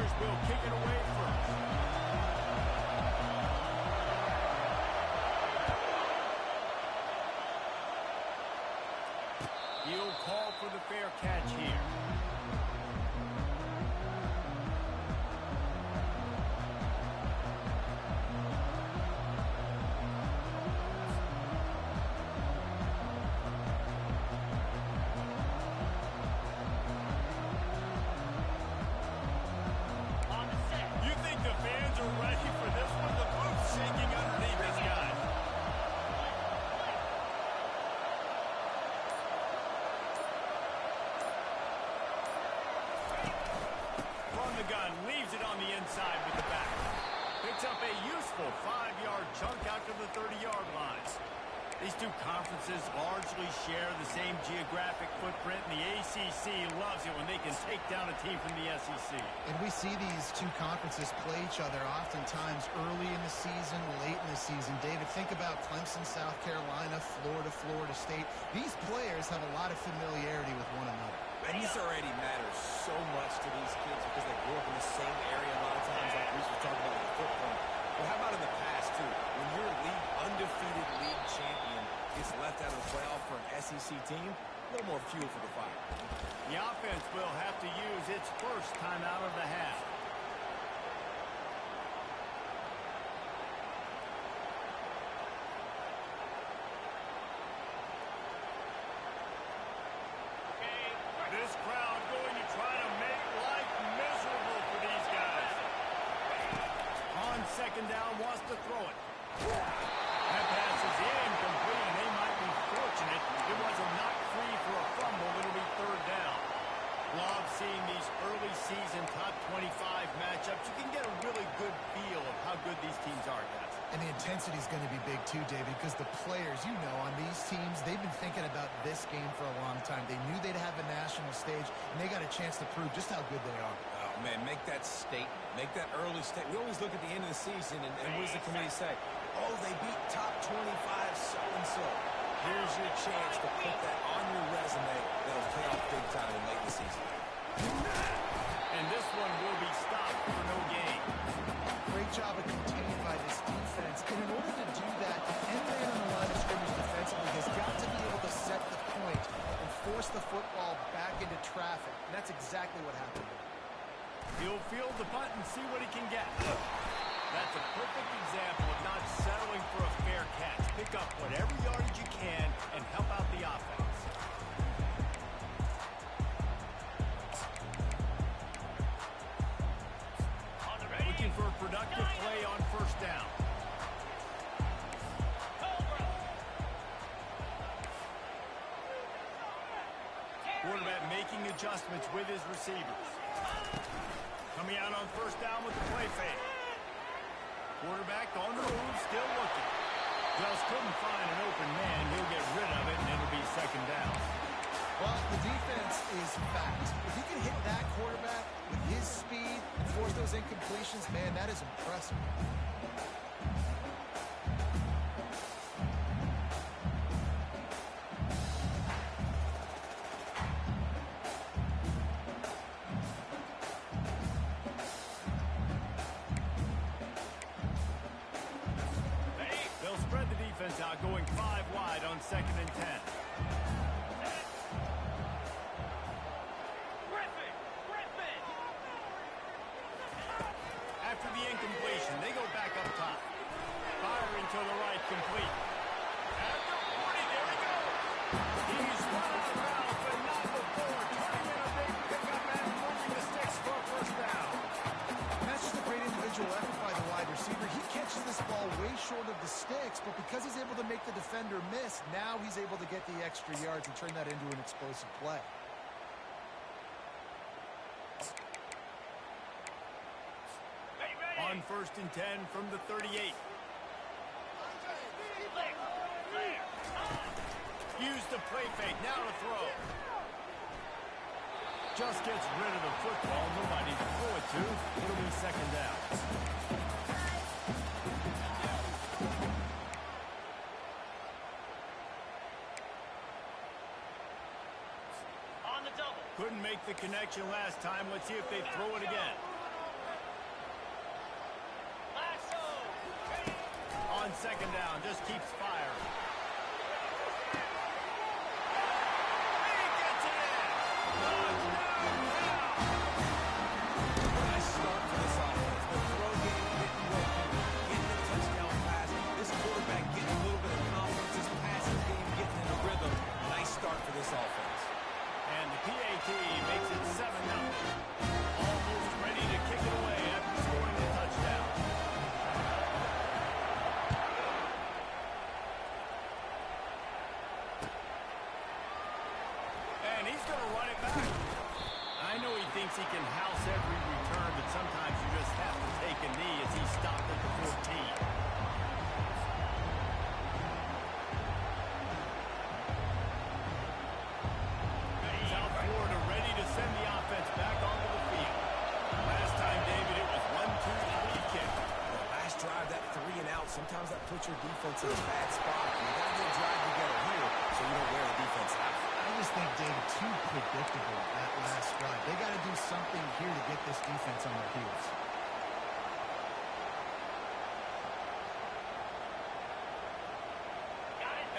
Defenders will kick it away first. He'll call for the fair catch here. Leaves it on the inside with the back. Picks up a useful 5-yard chunk out to the 30-yard line. These two conferences largely share the same geographic footprint, and the ACC loves it when they can take down a team from the SEC. And we see these two conferences play each other oftentimes early in the season, late in the season. David, think about Clemson, South Carolina, Florida, Florida State. These players have a lot of familiarity with one another. And this already matters so much to these kids because they grew up in the same area a lot of times, like Reese was talking about with the footprint. But how about in the past, too? When your undefeated league champion gets left out of the playoff for an SEC team, a little more fuel for the fire. The offense will have to use its first time out of the half. This crowd going to try to make life miserable for these guys. On second down, wants to throw it. That pass is incomplete, and they might be fortunate. It was a knock free for a fumble. It'll be third down. Love seeing these early season top 25 matchups. You can get a really good feel of how good these teams are, guys. And the intensity is going to be big too, David, because the players, you know, on these teams, they've been thinking about this game for a long time. They knew they'd have a national stage, and they got a chance to prove just how good they are. Oh, man, make that statement. Make that early statement. We always look at the end of the season, and what does the committee say? Oh, they beat top 25 so-and-so. Here's your chance to put that on your resume that'll pay off big time in late in the season. And this one will be stopped for no gain. Great job of containing by this defense. And in order to do that, the end man on the line of scrimmage defensively has got to be able to set the point and force the football back into traffic. And that's exactly what happened. He'll field the punt and see what he can get. That's a perfect example of not settling for a fair catch. Pick up whatever yardage you can and help out the offense. Looking for a productive play on first down. Quarterback making adjustments with his receivers. Coming out on first down with the play fake. Quarterback on the move, still looking. Just couldn't find an open man. He'll get rid of it, and it'll be second down. Well, the defense is fact. If you can hit that quarterback with his speed and force those incompletions, man, that is impressive. They'll spread the defense out, going 5 wide on second and 10. After the incompletion, they go back up top. Firing to the right, complete. After 40, there he goes. He's run out of bounds, but not before. Turning in a big pickup and moving the sticks for a first down. And that's just a great individual effort by the wide receiver. He catches this ball way short of the sticks, but because he's able to make the defender miss, now he's able to get the extra yards and turn that into an explosive play. On first and 10 from the 38. Use the play fake, now to throw. Just gets rid of the football, nobody to throw it to. It'll be second down. On the double. Couldn't make the connection last time. Let's see if they throw it again. second down. Just keeps firing. He gets it in. Touchdown now. Nice start for this offense. The throw game didn't work here. Getting the touchdown pass. This quarterback getting a little bit of confidence. His passing game getting in a rhythm. Nice start for this offense. And the PAT makes it 7-0. Almost ready to kick it away after scoring the touchdown. And he's going to run it back. I know he thinks he can house every return, but sometimes you just have to take a knee as he stopped at the 14. Sometimes that puts your defense in a bad spot. You got to get a drive together here so you don't wear the defense out. I just think, David, too predictable that last drive. They got to do something here to get this defense on their heels.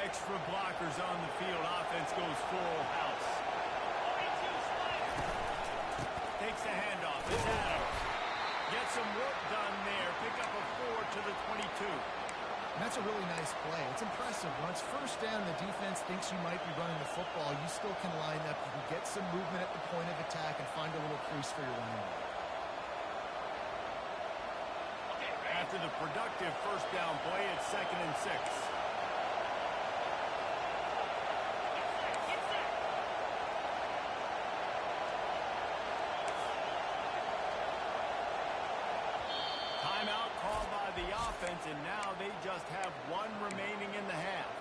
Extra blockers on the field. Offense goes full house. Takes the handoff. It's Adams. Get some work done there. Pick up a 4 to the 22. And that's a really nice play. It's impressive. Once first down, the defense thinks you might be running the football. You still can line up. You can get some movement at the point of attack and find a little crease for your running back. After the productive first down play, it's 2nd and 6. Timeout called by the offense, and now they just have one remaining in the half.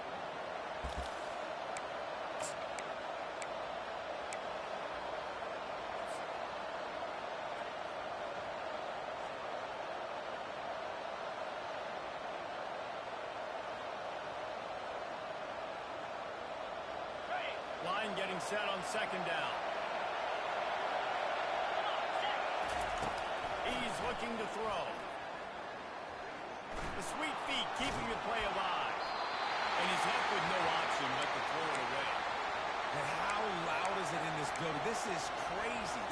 Line getting set on 2nd down. He's looking to throw. The sweet feet keeping the play alive. And he's left with no option but to throw it away. And how loud is it in this building? This is crazy.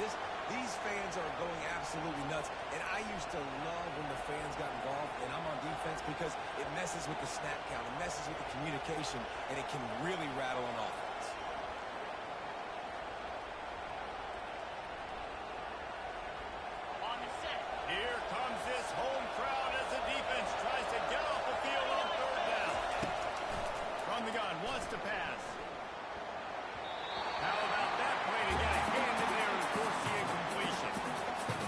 These fans are going absolutely nuts. And I used to love when the fans got involved, and I'm on defense, because it messes with the snap count. It messes with the communication, and it can really rattle an offense. Here comes this home crowd as the defense tries to get off the field on 3rd down. From the gun, wants to pass. How about that play to get a hand in there and force the incompletion?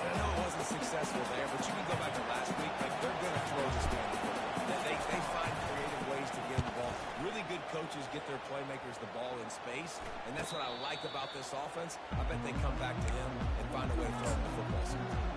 I know it wasn't successful there, but you can go back to last week. Like, they're going to throw this down the football. They find creative ways to get the ball. Really good coaches get their playmakers the ball in space, and that's what I like about this offense. I bet they come back to him and find a way to throw him the football sometime.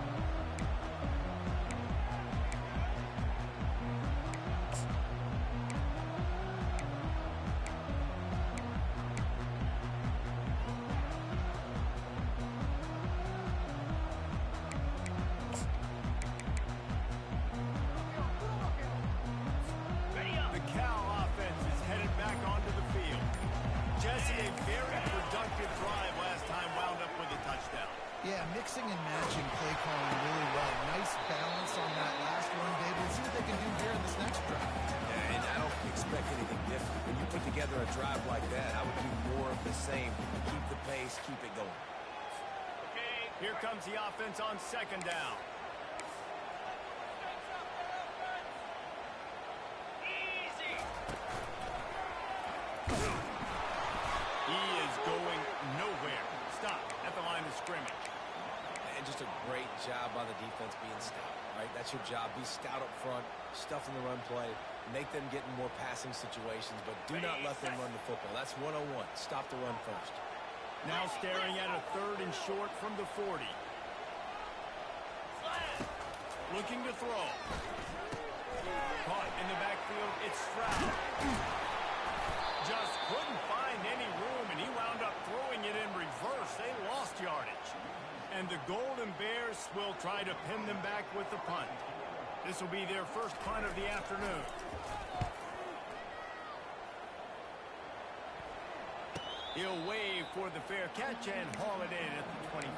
Yeah, mixing and matching play calling really well. Nice balance on that last one, David. Let's see what they can do here in this next drive. Yeah, and I don't expect anything different. When you put together a drive like that, I would do more of the same. Keep the pace, keep it going. Okay, here comes the offense on 2nd down. Easy. He is going nowhere. Stop at the line of scrimmage. And just a great job by the defense being stout, right? That's your job. Be stout up front, stuff in the run play, make them get in more passing situations, but do not let them run the football. That's 101. Stop the run first. Now staring at a 3rd and short from the 40. Looking to throw. Caught in the backfield, it's Stroud. Just couldn't find any room, and he wound up throwing it in reverse. They lost yardage. And the Golden Bears will try to pin them back with the punt. This will be their first punt of the afternoon. He'll wave for the fair catch and haul it in at the 25.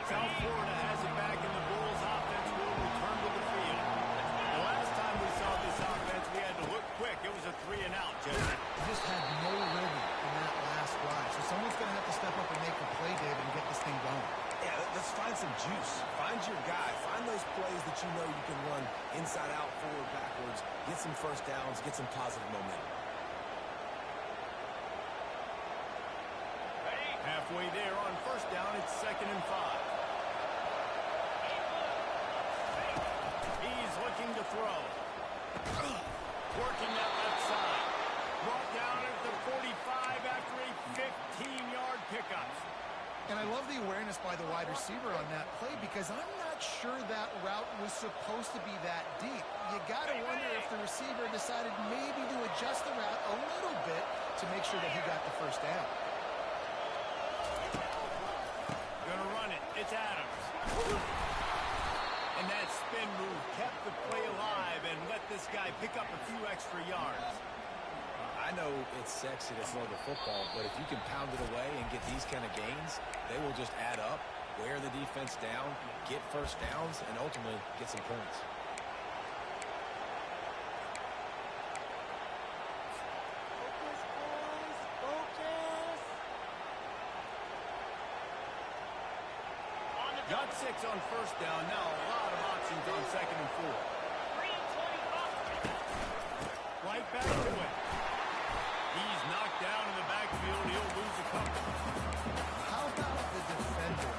South Florida has it back, and the Bulls offense will return to the field. The last time we saw this offense, we had to look quick. It was a 3-and-out, Jesse. Just had no rhythm in that last drive. So someone's going to have to step up and make a play, David, and get this thing going. Yeah, let's find some juice. Find your guy. Find those plays that you know you can run inside out, forward, backwards. Get some first downs. Get some positive momentum. Halfway there on first down, it's 2nd and 5. He's looking to throw. Working that left side. Brought down at the 45 after a 15-yard pickup. And I love the awareness by the wide receiver on that play because I'm not sure that route was supposed to be that deep. You got to wonder if the receiver decided maybe to adjust the route a little bit to make sure that he got the first down. Gonna run it. It's Adams. And that spin move kept the play alive and let this guy pick up a few extra yards. I know it's sexy to throw the football, but if you can pound it away and get these kind of gains, they will just add up, wear the defense down, get first downs, and ultimately get some points. Got 6 on first down. Now a lot of options on 2nd and 4. Right back to it. He's knocked down in the backfield. He'll lose a couple. How about the defender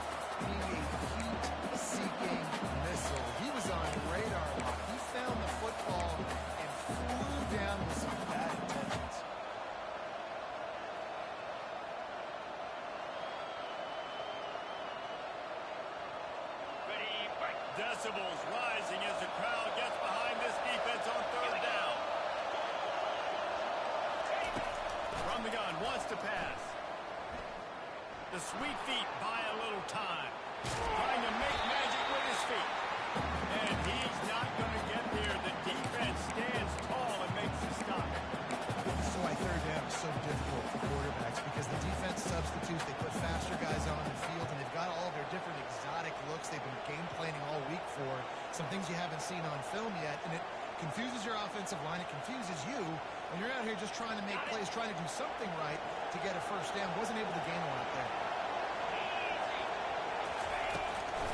being a heat-seeking missile? He was on radar lock. He found the football and flew down with some bad intentions. Decibels rising as the crowd gets behind this defense on 3rd down. From the gun, wants to pass. The sweet feet buy a little time. Trying to make magic with his feet. And he's not going to get there. The defense stands tall and makes the stop. This is why 3rd down is so difficult for quarterbacks because the defense substitutes. They put faster guys on the field, and they've got all their different exotic looks they've been game planning all week for. Some things you haven't seen on film yet, and it confuses your offensive line. It confuses you when you're out here just trying to make plays, trying to do something right to get a first down. Wasn't able to gain a lot there.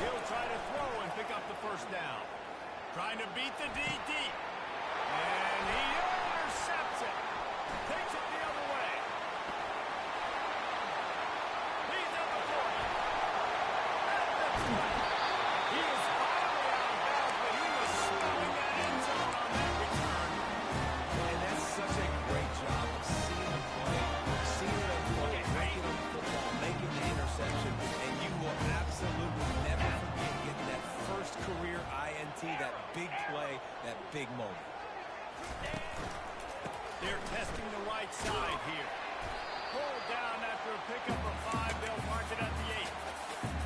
He'll try to throw and pick up the first down. Trying to beat the D deep. And he intercepts it. Takes it the other way. He's at the 40. At the 20. He is finally out of bounds, but he was smelling that end zone on that return. And that's such a great job of seeing the play, seeing it unfold, making the football, making the interception, and you will absolutely never forget getting that first career INT, that big play, that big moment. They're testing the right side here. Pulled down after a pickup of 5. They'll mark it at the 8.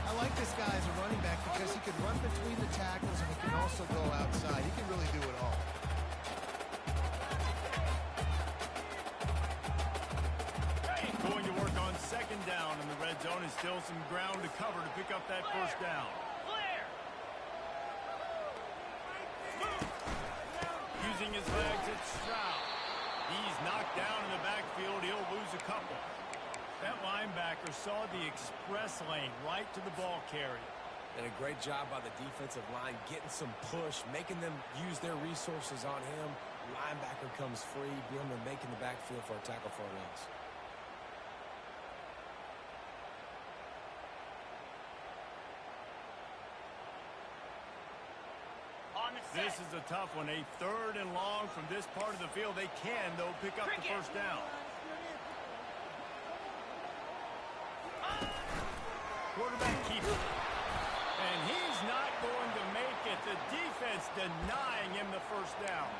I like this guy as a running back because he can run between the tackles and he can also go outside. He can really do it all. Going to work on 2nd down in the red zone. Is still some ground to cover to pick up that first down. Using his legs, it's Stroud. He's knocked down in the backfield. He'll lose a couple. That linebacker saw the express lane right to the ball carrier. And a great job by the defensive line, getting some push, making them use their resources on him. Linebacker comes free, being able to make in the backfield for a tackle for a loss. This is a tough one. A 3rd and long from this part of the field. They can, though, pick up the first down. Quarterback keeper. And he's not going to make it. The defense denying him the first down.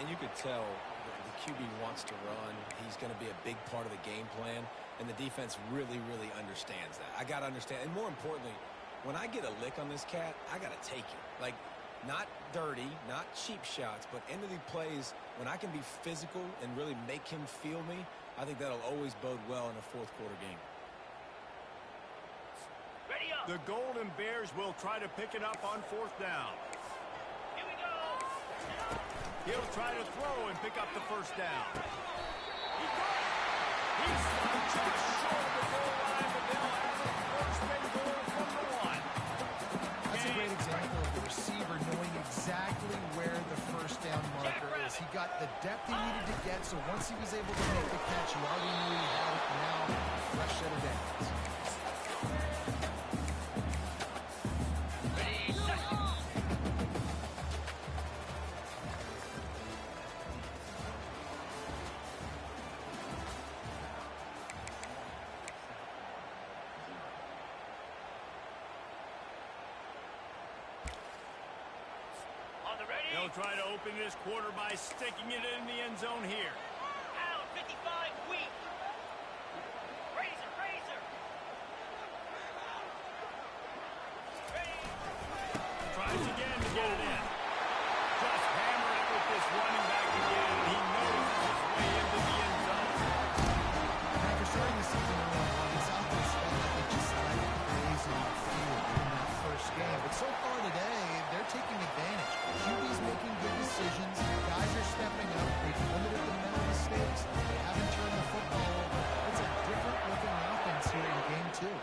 And you could tell the QB wants to run, he's going to be a big part of the game plan, and the defense really, really understands that. I got to understand, and more importantly, when I get a lick on this cat, I got to take it. Like, not dirty, not cheap shots, but end of the plays, when I can be physical and really make him feel me, I think that'll always bode well in a fourth quarter game. Ready up. The Golden Bears will try to pick it up on fourth down. Here we go. He'll try to throw and pick up the first down. He got it. He's just short of the goal line, but they'll have it first and goal from the one. That's a great example of the receiver knowing exactly where the first down marker is. He got the depth he needed to get, so once he was able to make the catch, you already knew he had it. Now, fresh set of downs. They'll try to open this quarter by sticking it in the end zone here. Out, 55, weak. Razor, razor. Tries again to get it in. Just hammer it with this running back again. He knows his way into the end zone. After starting the season early on, this offense felt like it just like crazy on the field in that first game. But so far today, they're taking advantage. QB's making good decisions. Guys are stepping up. They've limited the mental mistakes. They haven't turned the football over. It's a different looking offense here in game two.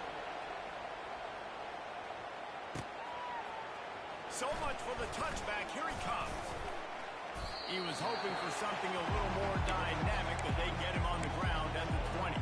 So much for the touchback. Here he comes. He was hoping for something a little more dynamic, but they get him on the ground at the 20.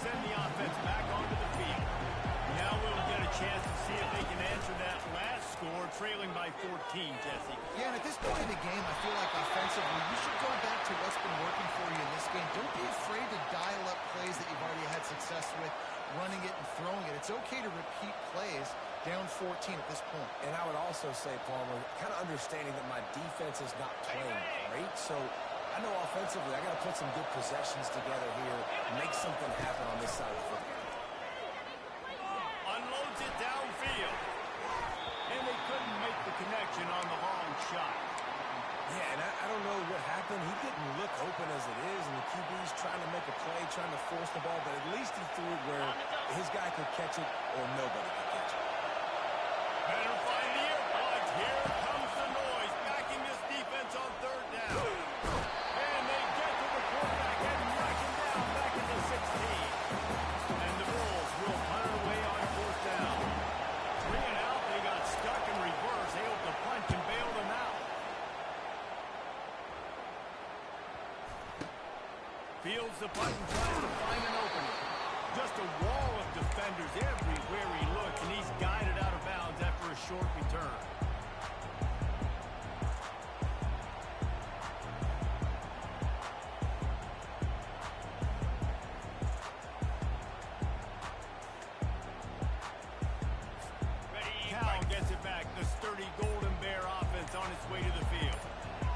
Send the offense back onto the field. Now we'll get a chance to see if they can answer that last score, trailing by 14, Jesse. Yeah, and at this point of the game, I feel like offensively, you should go back to what's been working for you in this game. Don't be afraid to dial up plays that you've already had success with, running it and throwing it. It's okay to repeat plays down 14 at this point. And I would also say, Palmer, kind of understanding that my defense is not playing great, so I know offensively I got to put some good possessions together here, make something happen on this side of the football. Unloads it downfield. And they couldn't make the connection on the long shot. Yeah, and I don't know what happened. He didn't look open as it is, and the QB's trying to make a play, trying to force the ball, but at least he threw it where his guy could catch it or nobody could catch it. Better find the earplugs. Here comes the noise, backing this defense on third down. And they get to the quarterback and knock him down back at the 16. And the Bulls will punt it away on fourth down. 3 and out, they got stuck in reverse, able to punch and bail them out. Fields the punt and tries to find an opening. Just a wall of defenders everywhere he looks, and he's guided out of bounds after a short return. Cal gets it back. The sturdy Golden Bear offense on its way to the field.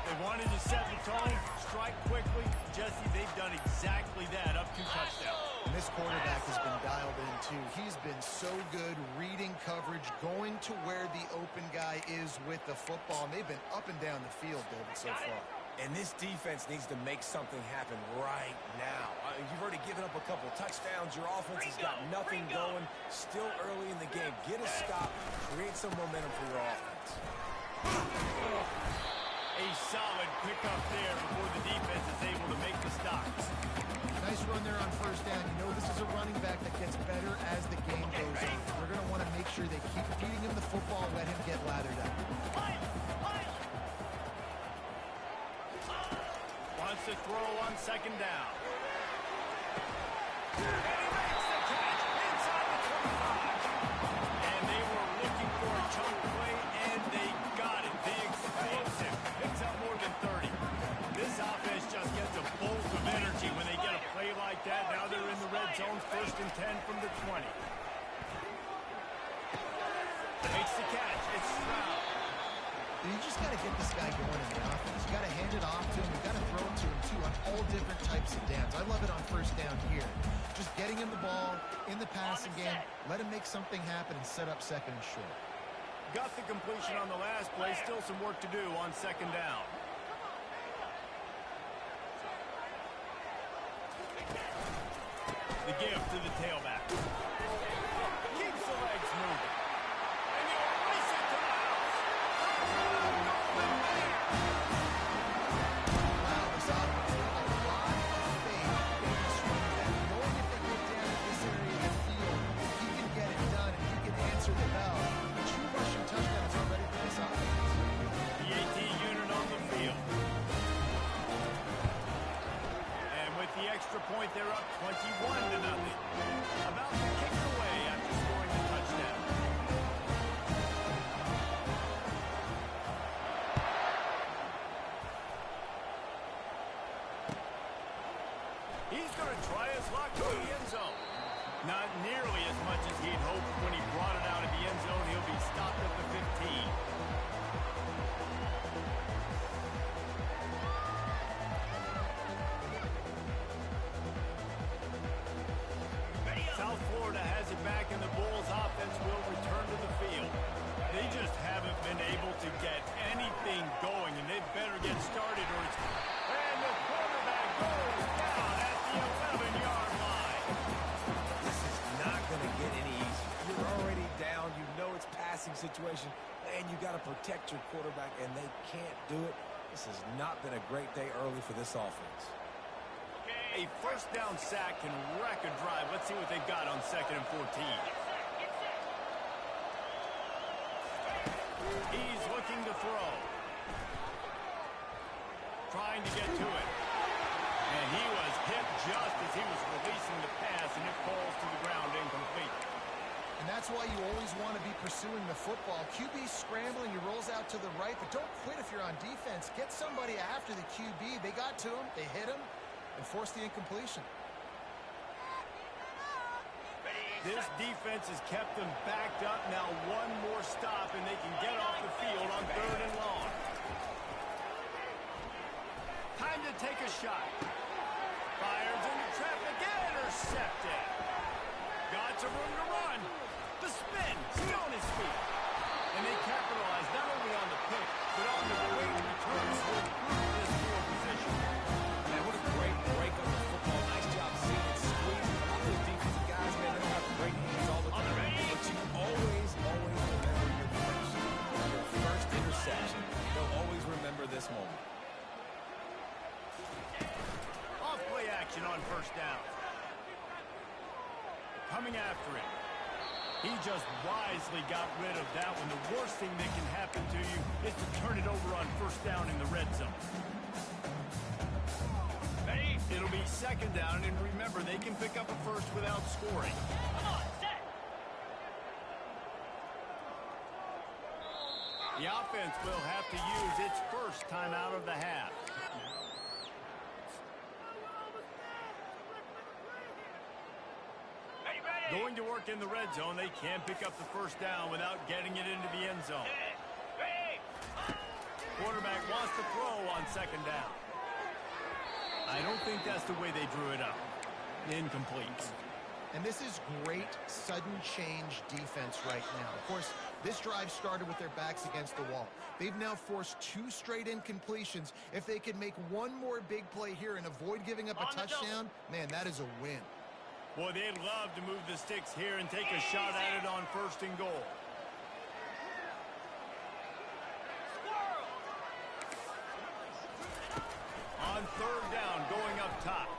They wanted to set the tone, strike quickly. Jesse, they've done exactly that, up 2 touchdowns. And this quarterback has been dialed in, too. He's been so good reading coverage, going to where the open guy is with the football. And they've been up and down the field, David, so far. And this defense needs to make something happen right now. You've already given up a couple touchdowns. Your offense has got nothing going. Still early in the game. Get a stop. Create some momentum for your offense. A solid pickup there before the defense is able to make the stop. Nice run there on first down. You know this is a running back that gets better as the game goes on. They're going to want to make sure they keep feeding him the football and let him get lathered up. Wants to throw on second down. And he makes the catch makes the catch. It's Stroud. You just got to get this guy going in the offense. You got to hand it off to him. You got to throw it to him, too, on all different types of downs. I love it on first down here. Just getting him the ball in the passing game. Let him make something happen and set up second and short. Got the completion on the last play. Still some work to do on second down. The give to the tailback. Keeps the legs moving. And you race it to the house. Wow, this offense got a lot of faith in this running back. Knowing if they get down in this area of the field, he can get it done and he can answer the bell. 2 rushing touchdowns already for this offense. The AT unit on the field. And with the extra point, they're up 21-0. About to kick away after scoring the touchdown. He's going to try his luck to the end zone. Not nearly as much as he'd hoped when he brought it out of the end zone. He'll be stopped at the 15. South Florida has it back, and the Bulls offense will return to the field. They just haven't been able to get anything going, and they'd better get started or it's... And the quarterback goes down at the 11-yard line. This is not going to get any easier. You're already down. You know it's passing situation, and you got to protect your quarterback, and they can't do it. This has not been a great day early for this offense. A first down sack can wreck a drive. Let's see what they've got on 2nd and 14. He's looking to throw. Trying to get to it. And he was hit just as he was releasing the pass, and it falls to the ground incomplete. And that's why you always want to be pursuing the football. QB scrambling, he rolls out to the right, but don't quit if you're on defense. Get somebody after the QB. They got to him, they hit him, and forced the incompletion. This defense has kept them backed up. Now one more stop, and they can get off the field on 3rd and long. Time to take a shot. Fires into traffic, intercepted. Got some room to run. The spin, still on his feet. And they capitalize not only on the pick, but on the great returns to improve this field position. Man, what a great break on the football. Nice job seeing it squeeze. A lot of those defensive guys, man, they don't have great hands all the time. But you always remember your first interception. They'll always remember this moment. Off play action on first down. Coming after him. He just wisely got rid of that one. The worst thing that can happen to you is to turn it over on first down in the red zone. Ready? It'll be 2nd down, and remember, they can pick up a first without scoring. Come on, set. The offense will have to use its first timeout of the half. Going to work in the red zone. They can't pick up the first down without getting it into the end zone. Quarterback wants to throw on 2nd down. I don't think that's the way they drew it up. Incomplete. And this is great sudden change defense right now. Of course, this drive started with their backs against the wall. They've now forced 2 straight incompletions. If they can make one more big play here and avoid giving up a touchdown, man, that is a win. Boy, they'd love to move the sticks here and take a shot at it on 1st and goal. On 3rd down, going up top.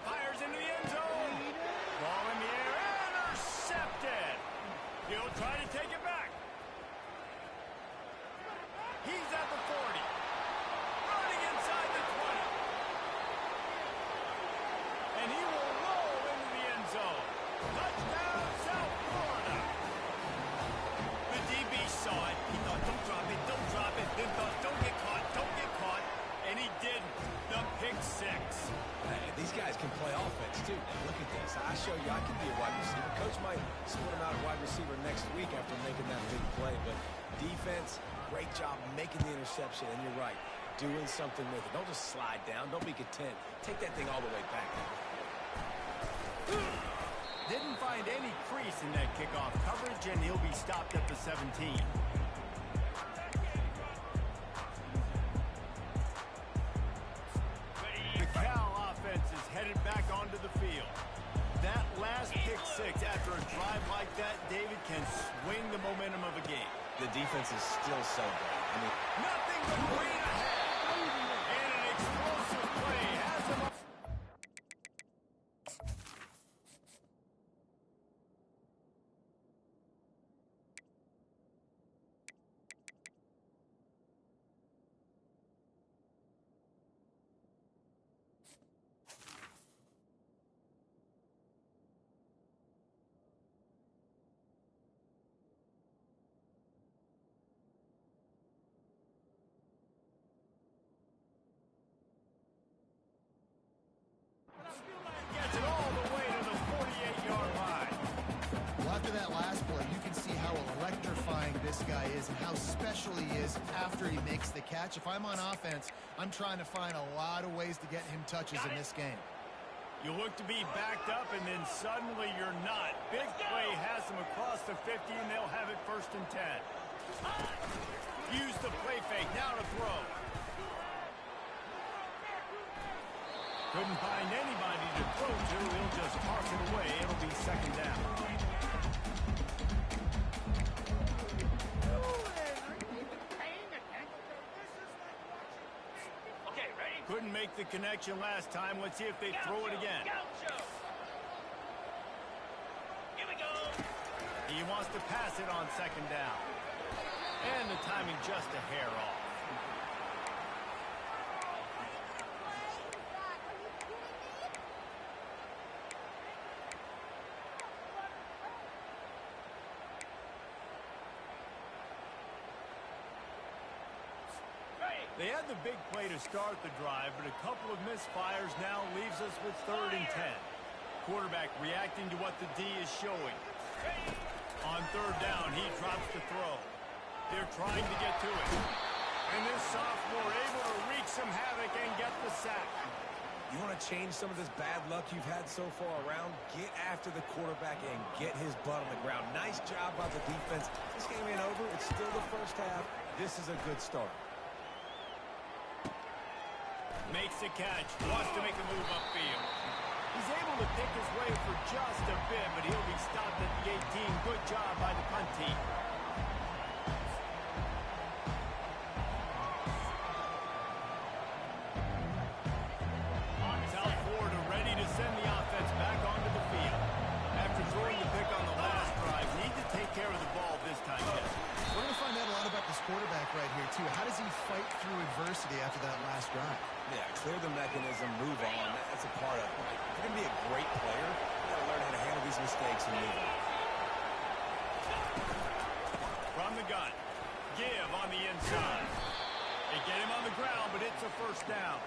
Fires into the end zone. Ball in the air, intercepted. He'll try to take it back. He's at the 40. Running inside the 20. And he will roll into the end zone. Touchdown, South Florida. The DB saw it. He thought, don't drop it, don't drop it. Then thought, don't get caught, don't get caught. And he didn't. The pick 6. Man, these guys can play offense, too. Now, look at this. I I show you I can be a wide receiver. Coach might split him out at wide receiver next week after making that big play. But defense, great job making the interception. And you're right, doing something with it. Don't just slide down. Don't be content. Take that thing all the way back. Didn't find any crease in that kickoff coverage, and he'll be stopped at the 17. The Cal offense is headed back onto the field. That last pick six after a drive like that, David, can swing the momentum of a game. The defense is still so good. I mean, Nothing but green ahead. And an explosive play has him up. Gets it all the way to the 48-yard line. Well, after that last play, you can see how electrifying this guy is and how special he is after he makes the catch. If I'm on offense, I'm trying to find a lot of ways to get him touches in this game. You look to be backed up, and then suddenly you're not. Big play has them across the 50, and they'll have it 1st and 10. Use the play fake, now to throw. Couldn't find anybody to throw to. He'll just park it away. It'll be 2nd down. Okay, ready? Couldn't make the connection last time. Let's see if they throw it again. Gaucho. Here we go. He wants to pass it on 2nd down. And the timing just a hair off. They had the big play to start the drive, but a couple of misfires now leaves us with 3rd and 10. Quarterback reacting to what the D is showing. On 3rd down, he drops the throw. They're trying to get to it. And this sophomore able to wreak some havoc and get the sack. you want to change some of this bad luck you've had so far around? Get after the quarterback and get his butt on the ground. Nice job by the defense. This game ain't over. It's still the first half. This is a good start. Makes the catch, wants to make a move upfield. He's able to pick his way for just a bit, but he'll be stopped at the 18. Good job by the punt team. South Florida ready to send the offense back onto the field. After throwing the pick on the last drive, need to take care of the ball this time, Jesse. We're going to find out a lot about this quarterback right here, too. How does he fight through adversity after that last drive? Yeah, clear the mechanism, move on. That's a part of it. If you're going to be a great player, you got to learn how to handle these mistakes and move on. From the gun, give on the inside. They get him on the ground, but it's a first down.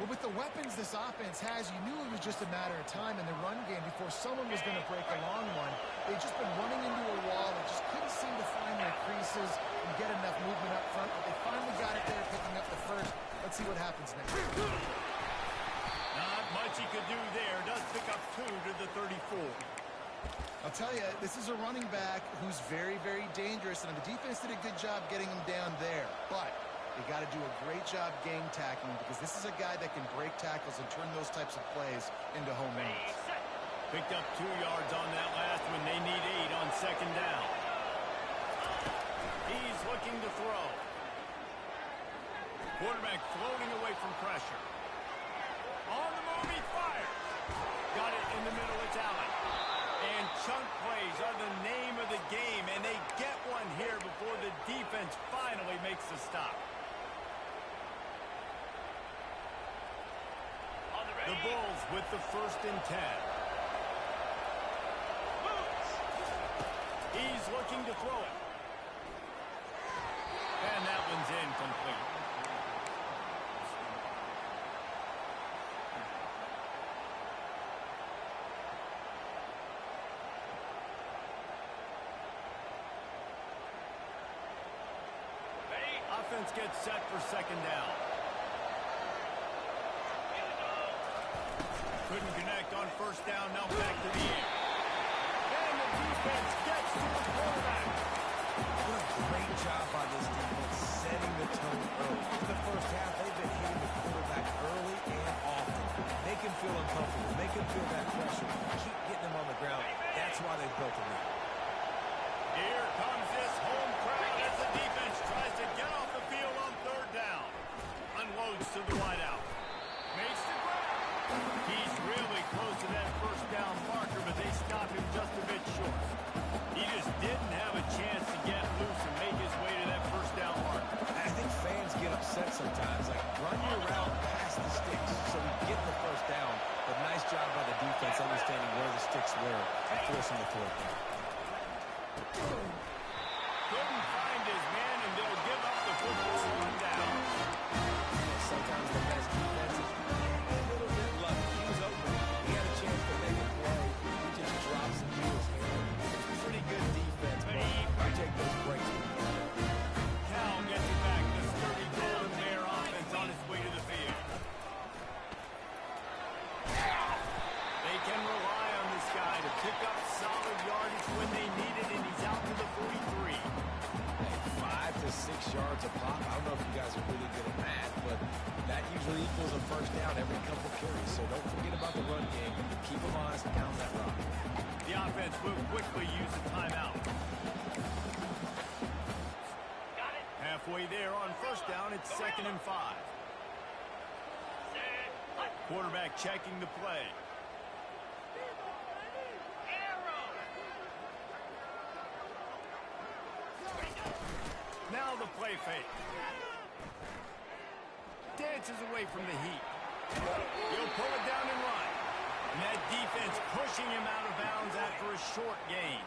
Well, with the weapons this offense has, you knew it was just a matter of time in the run game before someone was going to break a long one. They've just been running into a wall. They just couldn't seem to find their creases and get enough movement up front, but they finally got it there, picking up the first. Let's see what happens next. Not much he could do there. Does pick up 2 to the 34. I'll tell you, this is a running back who's very, very dangerous, and the defense did a good job getting him down there. But they got to do a great job game tackling because this is a guy that can break tackles and turn those types of plays into home runs. Picked up 2 yards on that last one. They need 8 on second down. He's looking to throw. Quarterback floating away from pressure. On the move, he fires. Got it in the middle, it's Allen. And chunk plays are the name of the game, and they get one here before the defense finally makes the stop. The Bulls with the 1st and 10. He's looking to throw it. And that one's incomplete. offense gets set for second down. Couldn't connect on first down, now back to the air. And the defense gets to the quarterback. What a great job by this defense setting the tone early. In the first half, they've been hitting the quarterback early and often. Make him feel uncomfortable. Make him feel that pressure. Keep getting him on the ground. That's why they built a lead. Here comes this home crowd as the defense tries to get off the field on third down. Unloads to the wideout. Makes the grab. He's really close to that first down marker, but they stop him just a bit short. He just didn't have a chance to get loose and make his way to that first down marker. I think fans get upset sometimes. Like, run your route past the sticks so we get the first down. But nice job by the defense understanding where the sticks were and forcing the fourth down. Couldn't find his man, and they'll give up the football on down. Sometimes the best defense is a little bit lucky. He was open. He had a chance to make a play. He just drops it to his hand. Pretty good defense, but I take those breaks. Cal gets it back. The sturdy Golden Bear offense on its way to the field. They can rely on this guy to pick up solid yardage when they need it, and he's out to the 43. 5 to 6 yards a pop. I don't know if you guys are really good at math, but that usually equals a first down every couple carries. So don't forget about the run game. Keep them honest and pound that rock. The offense will quickly use the timeout. Got it. Halfway there on first down, it's 2nd and 5. Set. Hut. Quarterback checking the play. Arrow. Now the play fake. Dances away from the heat. He'll pull it down and run. And that defense pushing him out of bounds after a short gain.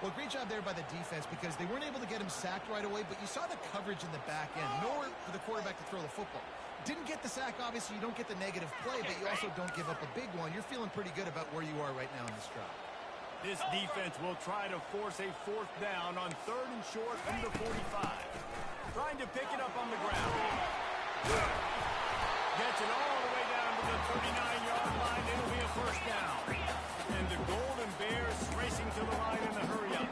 Well, great job there by the defense because they weren't able to get him sacked right away, but you saw the coverage in the back end. Nowhere for the quarterback to throw the football. Didn't get the sack, obviously. You don't get the negative play, but you also don't give up a big one. You're feeling pretty good about where you are right now in this drive. This defense will try to force a fourth down on 3rd and short from the 45. Trying to pick it up on the ground. Gets it all the way down to the 39-yard line. It'll be a first down. And the Golden Bears racing to the line in the hurry-up.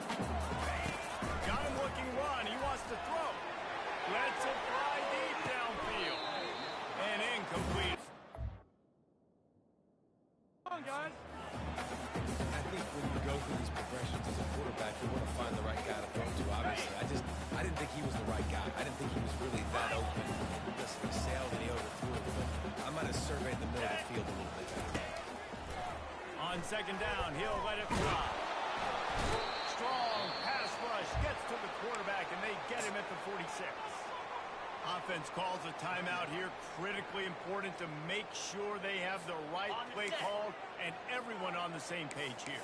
Got him looking run. He wants to throw. Lets it fly deep downfield. And incomplete. Come on, guys. I think when you go through these progressions as a quarterback, you want to find the right guy to throw to, obviously. I didn't think he was the right guy. I didn't think he was really that open. Listen, he sailed and he overthrew it, but I might have surveyed the middle of the field a little bit better. On 2nd down, he'll let it fly. Strong pass rush gets to the quarterback, and they get him at the 46. Offense calls a timeout here. Critically important to make sure they have the right play called and everyone on the same page here.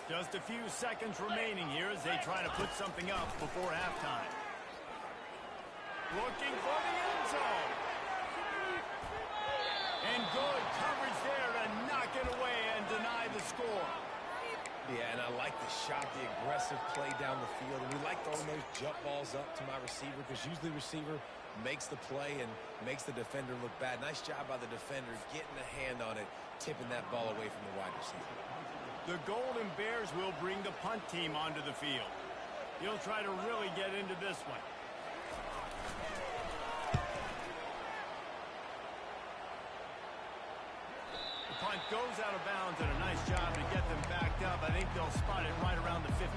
Just a few seconds remaining here as they try to put something up before halftime. Looking for the end zone. And good coverage there to knock it away and deny the score. Yeah, and I like the shot, the aggressive play down the field. And we like throwing those jump balls up to my receiver because usually receiver makes the play and makes the defender look bad. Nice job by the defender getting a hand on it, tipping that ball away from the wide receiver. The Golden Bears will bring the punt team onto the field. He'll try to really get into this one. The punt goes out of bounds, and a nice job to get them backed up. I think they'll spot it right around the 15.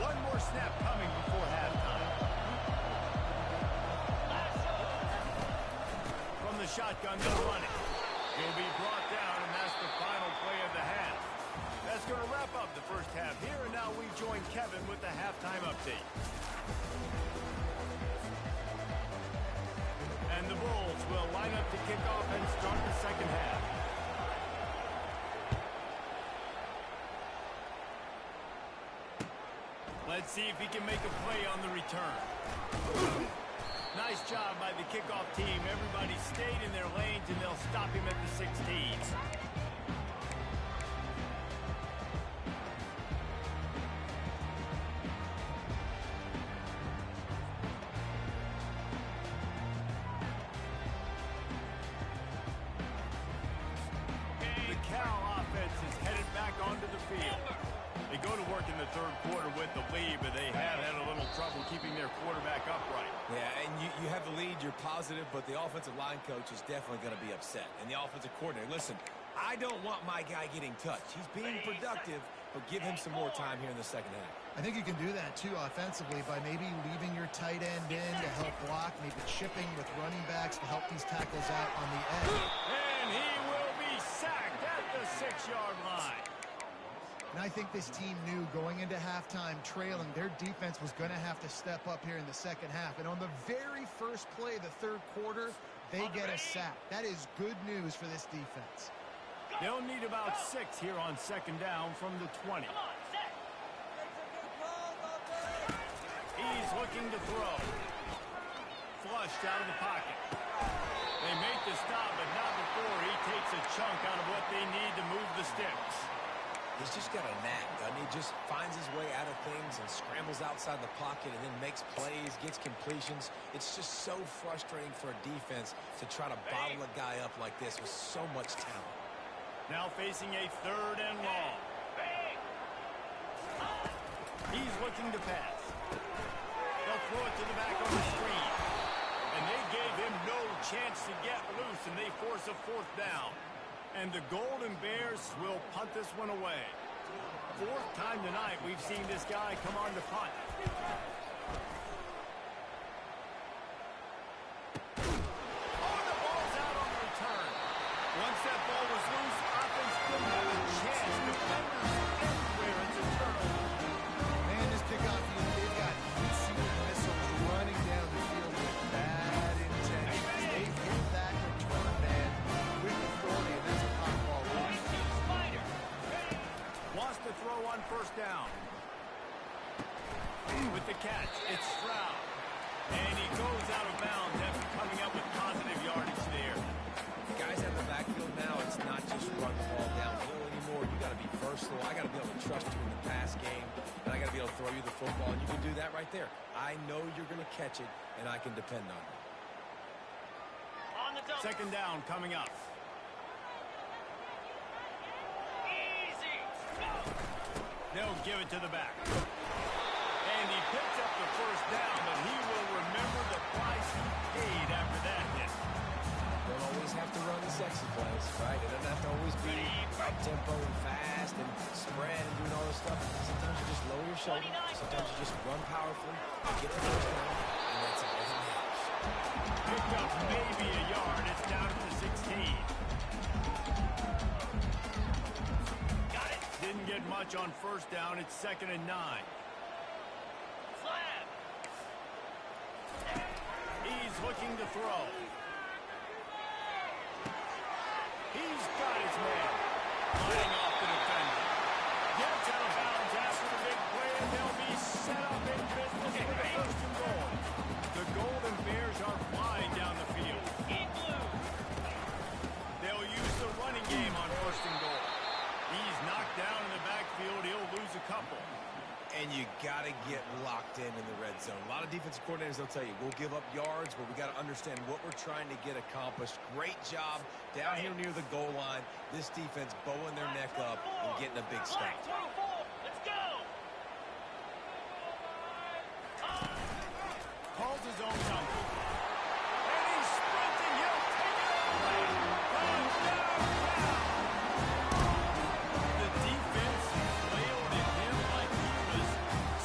One more snap coming before halftime. From the shotgun, they'll run it. He'll be brought down, and that's the final play of the half. That's going to wrap up the first half here, and now we join Kevin with the halftime update. And the Bulls will line up to kick off and start the second half. Let's see if he can make a play on the return. Nice job by the kickoff team. Everybody stayed in their lanes, and they'll stop him at the 16. The Cal offense is headed back onto the field. They go to work in the third quarter with the lead, but they have had a little trouble keeping their quarterback upright. Yeah, and you have the lead, you're positive, but the offensive line coach is definitely going to be upset. And the offensive coordinator, listen, I don't want my guy getting touched. He's being productive, but give him some more time here in the second half. I think you can do that, too, offensively, by maybe leaving your tight end in to help block, maybe chipping with running backs to help these tackles out on the edge. And he will be sacked at the 6-yard line. And I think this team knew going into halftime trailing, their defense was going to have to step up here in the second half. And on the very first play of the third quarter, they get a sack. That is good news for this defense. They'll need about 6 here on second down from the 20. He's looking to throw. Flushed out of the pocket. They make the stop, but not before he takes a chunk out of what they need to move the sticks. He's just got a knack, doesn't he? Just finds his way out of things and scrambles outside the pocket and then makes plays, gets completions. It's just so frustrating for a defense to try to bottle a guy up like this with so much talent. Now facing a 3rd and long. He's looking to pass. They'll throw it to the back on the screen. And they gave him no chance to get loose, and they force a 4th down. And the Golden Bears will punt this one away. 4th time tonight we've seen this guy come on to punt. Oh, the ball's out on the return. Once that ball was loose, offense didn't have a chance. Defenders everywhere. It's a turnover. Man, this kickoff unit, they've got heat-seeking missiles running down the field with bad intentions. They hit that return man with authority, and that's a pop ball. Wants to throw on 1st down. With the catch, it's Stroud. And he goes out of bounds after coming up with positive yardage there. Guys at the backfield now, it's not just run the ball downhill anymore. You got to be versatile. I got to be able to trust you in the pass game, and I got to be able to throw you the football, and you can do that right there. I know you're going to catch it, and I can depend on it. Second down coming up. Easy. Go. They'll give it to the back. And he picks up the 1st down, but he will remember the price he paid after that hit. Don't always have to run the sexy plays, right? It doesn't have to always be up-tempo and fast and spread and doing all this stuff. Sometimes you just lower your shoulder. Sometimes you just run powerfully and get the 1st down, and that's all that matters. Picked up maybe a yard. It's down to the 16. Got it. Didn't get much on 1st down. It's 2nd and 9. Slam. He's looking to throw. He's got his man. Flying off the defender. Gets out of bounds after the big play, and they'll be set up in business for the 1st and goal. The Golden Bears are flying down the field. In blue. They'll use the running game on 1st and goal. He's knocked down in the backfield. He'll lose a couple. And you got to get locked in the red zone. A lot of defensive coordinators, they'll tell you, we'll give up yards, but we got to understand what we're trying to get accomplished. Great job down here near the goal line. This defense bowing their neck up and getting a big stop. Let's go. Calls his own number. And he's sprinting. He'll take it all the way. Runs down. The defense flailed at him like he was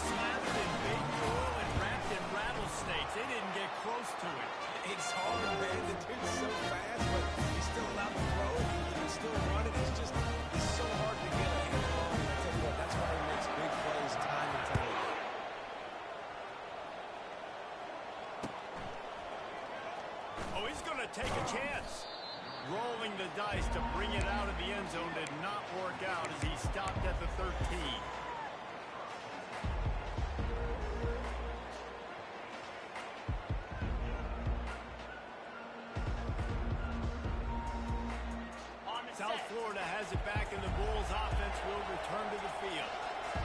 slathered in baby oil and wrapped in rattlesnakes. They didn't get close to it. It's hard, man. The dude's so fast, but he's still allowed to throw. He's still running. It's so hard to get a handle on. I tell you what, that's why he makes big plays time and time again. Oh, he's going to take a chance. Rolling the dice to bring it out of the end zone did not work out as he stopped at the 13. Florida has it back, and the Bulls offense will return to the field.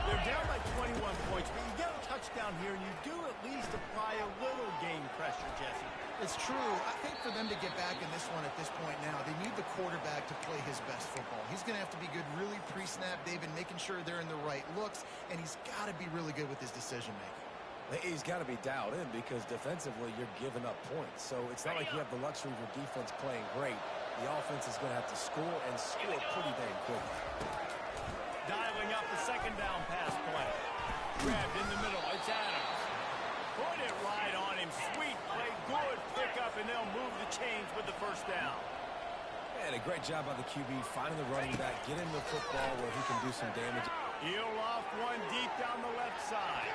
They're down by 21 points, but you get a touchdown here, and you do at least apply a little game pressure, Jesse. It's true. I think for them to get back in this one at this point now, they need the quarterback to play his best football. He's going to have to be good really pre-snap, David, making sure they're in the right looks, and he's got to be really good with his decision-making. He's got to be dialed in because defensively you're giving up points. So it's not like you have the luxury of your defense playing great. The offense is going to have to score and score pretty dang quickly. Dialing up the second down pass play. Grabbed in the middle. It's Adams. Put it right on him. Sweet play. Good pickup, and they'll move the chains with the first down. And a great job by the QB finding the running back, get him the football where he can do some damage. He'll off one deep down the left side.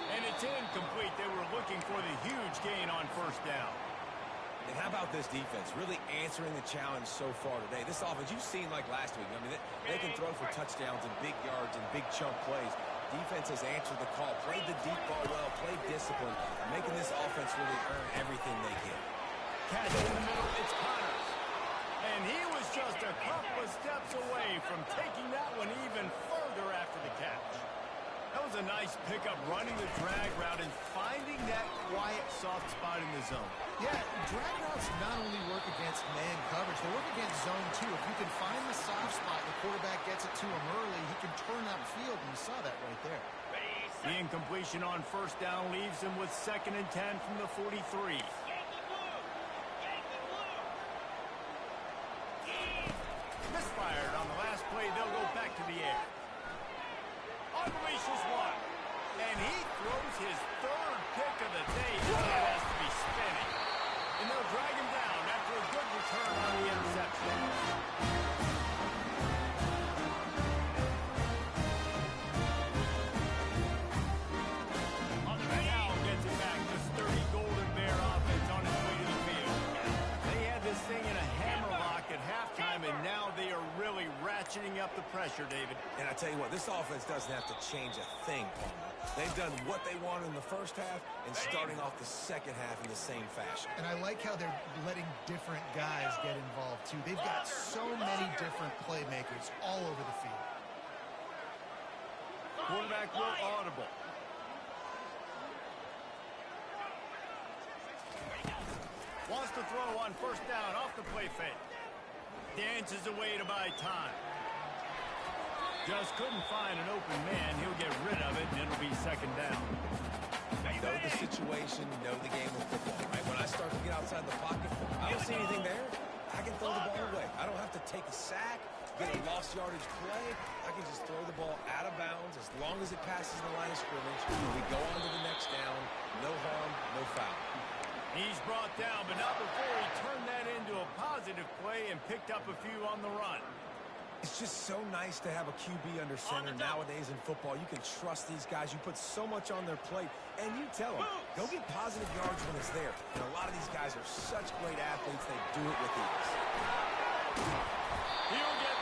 And it's incomplete. They were looking for the huge gain on first down. And how about this defense really answering the challenge so far today? This offense, you've seen like last week. I mean, they can throw for touchdowns and big yards and big chunk plays. Defense has answered the call, played the deep ball well, played discipline, making this offense really earn everything they get. Catch in the middle, it's Connors. And he was just a couple of steps away from taking that one even further after the catch. That was a nice pickup, running the drag route and finding that quiet, soft spot in the zone. Yeah, drag routes not only work against man coverage, they work against zone too. If you can find the soft spot, the quarterback gets it to him early, he can turn that field, and you saw that right there. The incompletion on first down leaves him with 2nd and 10 from the 43. Misfired on the last play. They'll go back to the air. Unleashes one. And he throws his 3rd pick of the day. That has to be spinning. And they'll drag him down after a good return on the interception. Now gets it back. The sturdy Golden Bear offense on its way to the field. They had this thing in a hammerlock at halftime, and now they are really ratcheting up the pressure, David. And I tell you what, this offense doesn't have to change a thing, Palmer. They've done what they wanted in the first half and starting off the second half in the same fashion. And I like how they're letting different guys get involved too. They've got so many different playmakers all over the field. Quarterback will audible. Wants to throw on first down off the play fake. Dances away to buy time. Just couldn't find an open man. He'll get rid of it, and it'll be 2nd down. Know the situation, know the game of football, right? When I start to get outside the pocket, I don't see anything there. I can throw the ball away. I don't have to take a sack, get a lost yardage play. I can just throw the ball out of bounds as long as it passes the line of scrimmage. We go on to the next down. No harm, no foul. He's brought down, but not before he turned that into a positive play and picked up a few on the run. It's just so nice to have a QB under center nowadays in football. You can trust these guys. You put so much on their plate, and you tell them, go get positive yards when it's there. And a lot of these guys are such great athletes, they do it with ease. He'll get